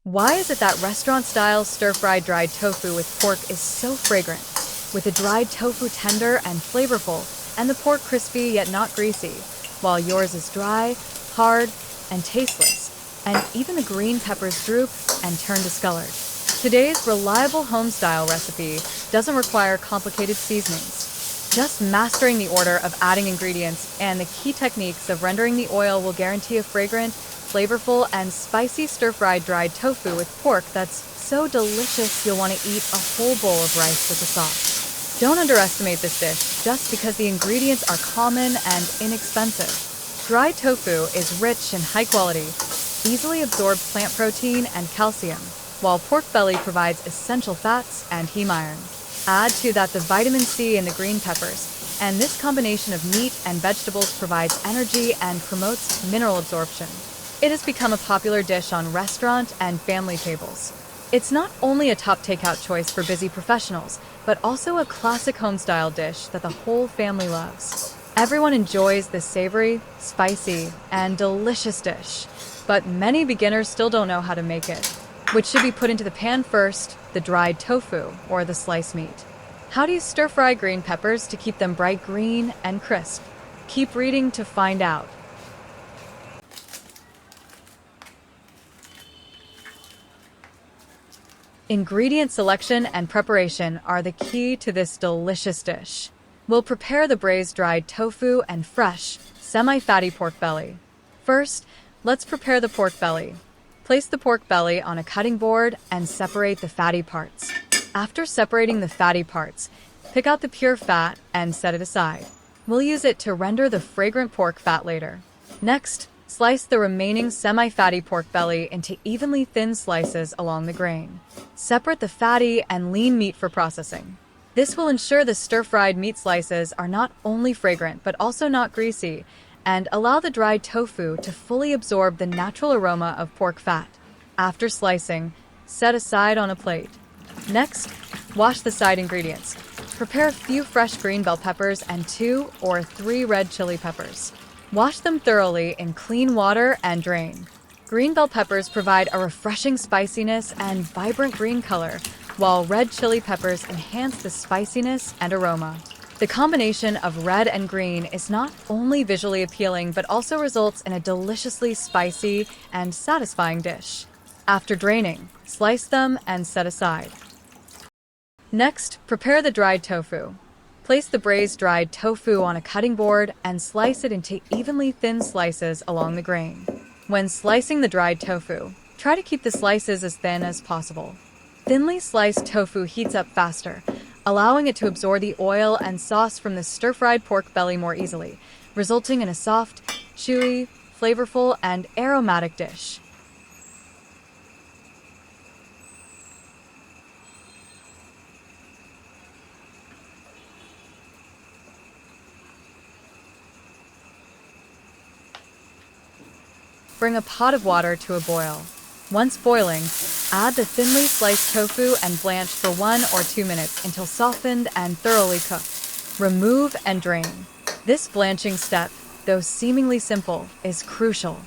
Why is it that restaurant-style stir-fried dried tofu with pork is so fragrant, with the dried tofu tender and flavorful, and the pork crispy yet not greasy, while yours is dry, hard, and tasteless, and even the green peppers droop and turn discolored? Today's reliable home-style recipe doesn't require complicated seasonings. Just mastering the order of adding ingredients and the key techniques of rendering the oil will guarantee a fragrant, flavorful, and spicy stir-fried dried tofu with pork that's so delicious you'll want to eat a whole bowl of rice with the sauce. Don't underestimate this dish just because the ingredients are common and inexpensive. Dried tofu is rich in high quality, easily absorbed plant protein and calcium, while pork belly provides essential fats and heme iron. Add to that the vitamin C in the green peppers, and this combination of meat and vegetables provides energy and promotes mineral absorption. It has become a popular dish on restaurant and family tables. It's not only a top takeout choice for busy professionals, but also a classic home-style dish that the whole family loves. Everyone enjoys this savory, spicy, and delicious dish, but many beginners still don't know how to make it. Which should be put into the pan first, the dried tofu or the sliced meat? How do you stir-fry green peppers to keep them bright green and crisp? Keep reading to find out. Ingredient selection and preparation are the key to this delicious dish. We'll prepare the braised dried tofu and fresh, semi-fatty pork belly. First, let's prepare the pork belly. Place the pork belly on a cutting board and separate the fatty parts. After separating the fatty parts, pick out the pure fat and set it aside. We'll use it to render the fragrant pork fat later. Next, slice the remaining semi-fatty pork belly into evenly thin slices along the grain. Separate the fatty and lean meat for processing. This will ensure the stir-fried meat slices are not only fragrant but also not greasy, and allow the dried tofu to fully absorb the natural aroma of pork fat. After slicing, set aside on a plate. Next, wash the side ingredients. Prepare a few fresh green bell peppers and 2 or 3 red chili peppers. Wash them thoroughly in clean water and drain. Green bell peppers provide a refreshing spiciness and vibrant green color, while red chili peppers enhance the spiciness and aroma. The combination of red and green is not only visually appealing but also results in a deliciously spicy and satisfying dish. After draining, slice them and set aside. Next, prepare the dried tofu. Place the braised dried tofu on a cutting board and slice it into evenly thin slices along the grain. When slicing the dried tofu, try to keep the slices as thin as possible. Thinly sliced tofu heats up faster, allowing it to absorb the oil and sauce from the stir-fried pork belly more easily, resulting in a soft, chewy, flavorful, and aromatic dish. Bring a pot of water to a boil. Once boiling, add the thinly sliced tofu and blanch for 1 or 2 minutes until softened and thoroughly cooked. Remove and drain. This blanching step, though seemingly simple, is crucial.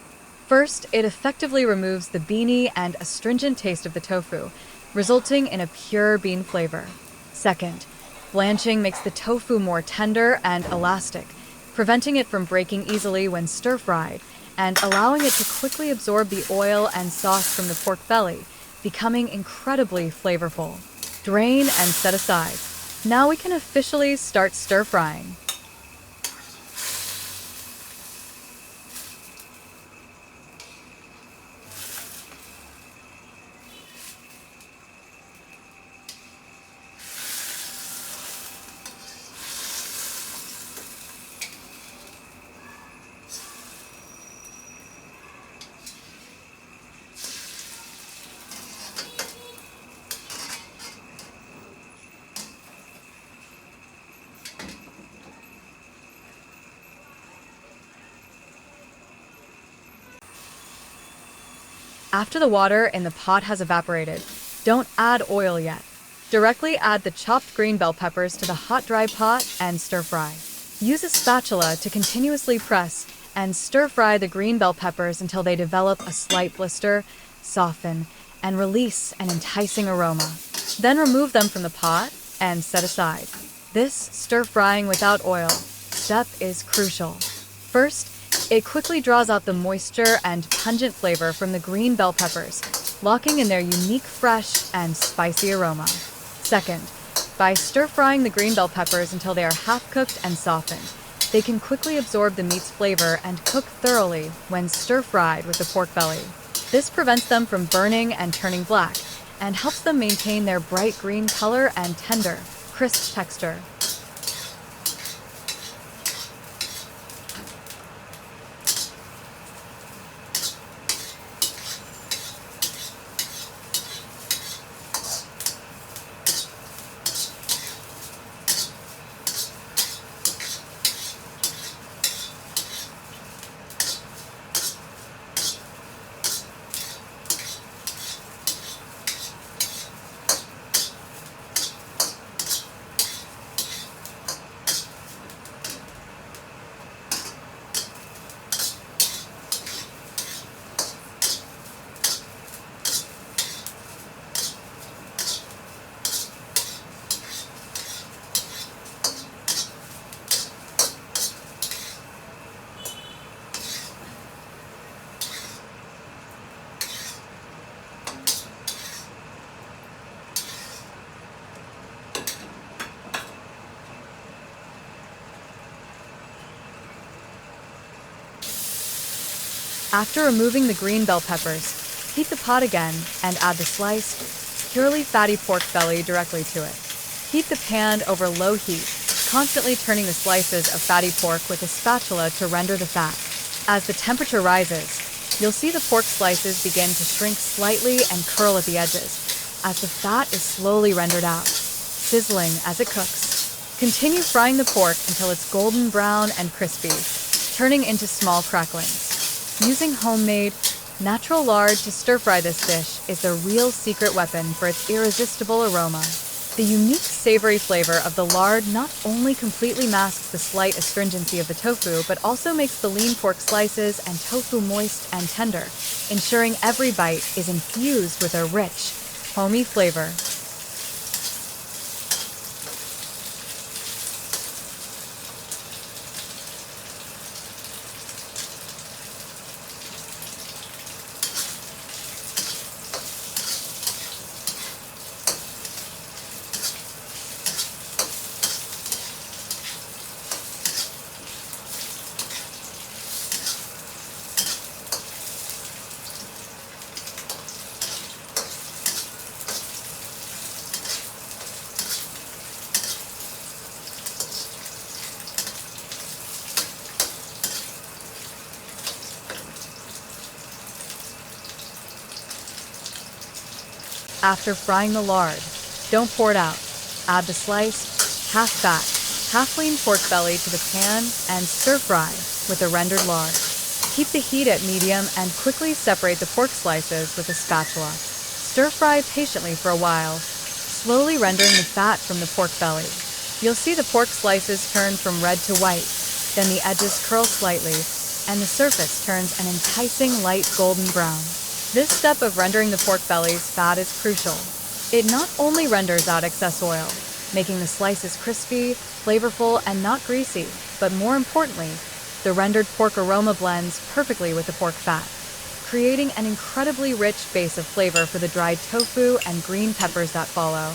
First, it effectively removes the beany and astringent taste of the tofu, resulting in a pure bean flavor. Second, blanching makes the tofu more tender and elastic, preventing it from breaking easily when stir-fried, and allowing it to quickly absorb the oil and sauce from the pork belly, becoming incredibly flavorful. Drain and set aside. Now we can officially start stir-frying. After the water in the pot has evaporated, don't add oil yet. Directly add the chopped green bell peppers to the hot dry pot and stir-fry. Use a spatula to continuously press and stir-fry the green bell peppers until they develop a slight blister, soften, and release an enticing aroma. Then remove them from the pot and set aside. This stir-frying without oil step is crucial. First, it quickly draws out the moisture and pungent flavor from the green bell peppers, locking in their unique fresh and spicy aroma. Second, by stir-frying the green bell peppers until they are half-cooked and softened, they can quickly absorb the meat's flavor and cook thoroughly when stir-fried with the pork belly. This prevents them from burning and turning black, and helps them maintain their bright green color and tender, crisp texture. After removing the green bell peppers, heat the pot again and add the sliced, purely fatty pork belly directly to it. Heat the pan over low heat, constantly turning the slices of fatty pork with a spatula to render the fat. As the temperature rises, you'll see the pork slices begin to shrink slightly and curl at the edges, as the fat is slowly rendered out, sizzling as it cooks. Continue frying the pork until it's golden brown and crispy, turning into small cracklings. Using homemade, natural lard to stir-fry this dish is the real secret weapon for its irresistible aroma. The unique savory flavor of the lard not only completely masks the slight astringency of the tofu, but also makes the lean pork slices and tofu moist and tender, ensuring every bite is infused with a rich, homey flavor. After frying the lard, don't pour it out. Add the sliced, half-fat, half-lean pork belly to the pan and stir-fry with the rendered lard. Keep the heat at medium and quickly separate the pork slices with a spatula. Stir-fry patiently for a while, slowly rendering the fat from the pork belly. You'll see the pork slices turn from red to white, then the edges curl slightly, and the surface turns an enticing light golden brown. This step of rendering the pork belly's fat is crucial. It not only renders out excess oil, making the slices crispy, flavorful, and not greasy, but more importantly, the rendered pork aroma blends perfectly with the pork fat, creating an incredibly rich base of flavor for the dried tofu and green peppers that follow.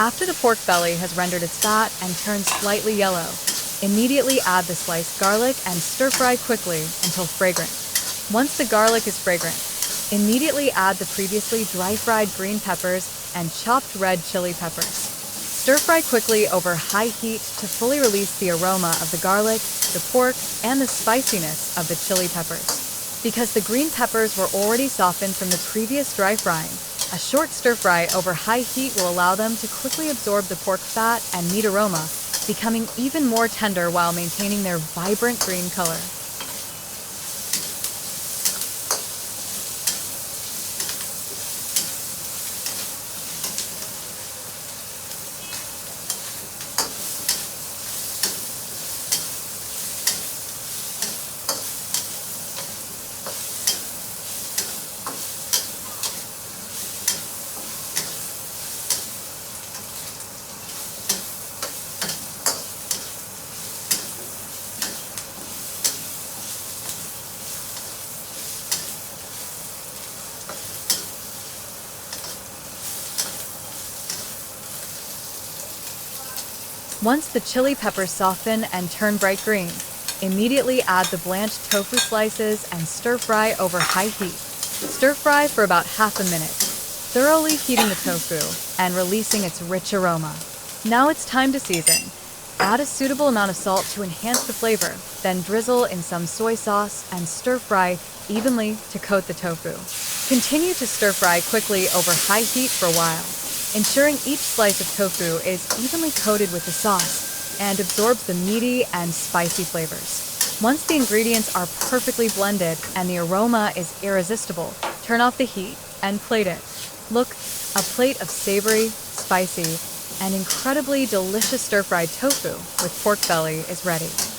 After the pork belly has rendered its fat and turned slightly yellow, immediately add the sliced garlic and stir-fry quickly until fragrant. Once the garlic is fragrant, immediately add the previously dry-fried green peppers and chopped red chili peppers. Stir fry quickly over high heat to fully release the aroma of the garlic, the pork, and the spiciness of the chili peppers. Because the green peppers were already softened from the previous dry frying, a short stir fry over high heat will allow them to quickly absorb the pork fat and meat aroma, becoming even more tender while maintaining their vibrant green color. Once the chili peppers soften and turn bright green, immediately add the blanched tofu slices and stir fry over high heat. Stir fry for about half a minute, thoroughly heating the tofu and releasing its rich aroma. Now it's time to season. Add a suitable amount of salt to enhance the flavor, then drizzle in some soy sauce and stir fry evenly to coat the tofu. Continue to stir fry quickly over high heat for a while, ensuring each slice of tofu is evenly coated with the sauce and absorbs the meaty and spicy flavors. Once the ingredients are perfectly blended and the aroma is irresistible, turn off the heat and plate it. Look, a plate of savory, spicy, and incredibly delicious stir-fried tofu with pork belly is ready.